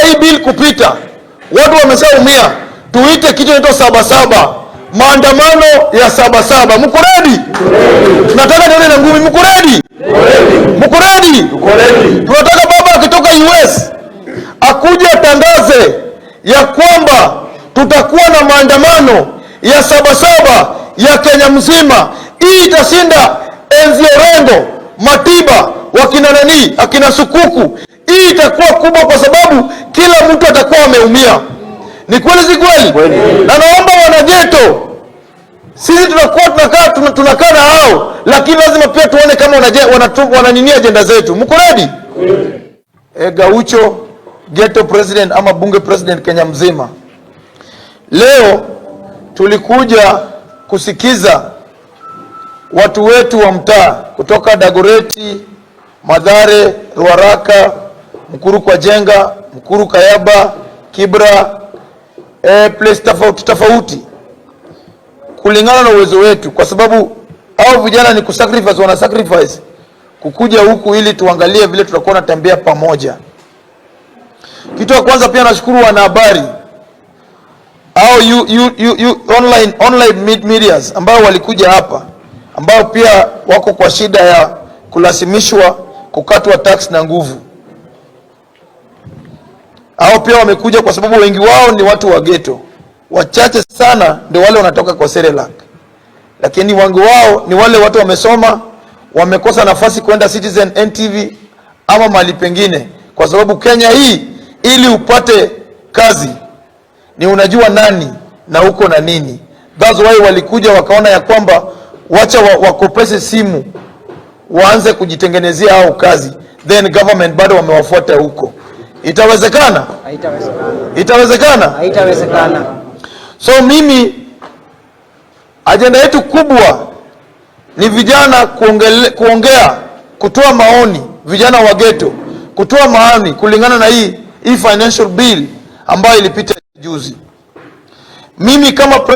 hii bill kupita, watu wameshaumia, tuite kitu inaitwa Sabasaba, maandamano ya Sabasaba. Mko ready? Tunataka nione na ngumi. Mko ready? Mko ready? Tunataka baba akitoka US akuje atangaze ya kwamba tutakuwa na maandamano ya Sabasaba ya Kenya mzima. Hii itashinda enzi Orengo, Matiba, wakina nani, akina Sukuku. Hii itakuwa kubwa kwa sababu kila mtu atakuwa ameumia. Ni kweli si kweli? Na naomba wanageto, sisi tunakaa na hao, lakini lazima pia tuone kama wananini ajenda zetu. Mko ready? Gaucho ghetto president ama bunge president Kenya mzima. Leo tulikuja kusikiza watu wetu wa mtaa kutoka Dagoreti, Madhare, Ruaraka, Mkuru kwa Jenga, Mkuru Kayaba, Kibra, place tofauti kulingana na uwezo wetu, kwa sababu hao vijana ni kusacrifice, wana sacrifice kukuja huku ili tuangalie vile tutakuwa natembea pamoja. Kitu ya kwanza pia nashukuru wanahabari au online medias ambao walikuja hapa, ambao pia wako kwa shida ya kulazimishwa kukatwa tax na nguvu. Hao pia wamekuja kwa sababu wengi wao ni watu wa ghetto. Wachache sana ndio wale wanatoka kwa Serelak. Lakini wengi wao ni wale watu wamesoma, wamekosa nafasi kwenda Citizen, NTV ama mahali pengine, kwa sababu Kenya hii ili upate kazi ni unajua nani na uko na nini. That's why walikuja wakaona ya kwamba wacha wakopese simu waanze kujitengenezea hao kazi, then government bado wamewafuata huko. Itawezekana? Haitawezekana. Itawezekana? Haitawezekana. So mimi ajenda yetu kubwa ni vijana kuongea, kutoa maoni, vijana wa ghetto kutoa maoni kulingana na hii financial bill ambayo ilipita juzi. Mimi kama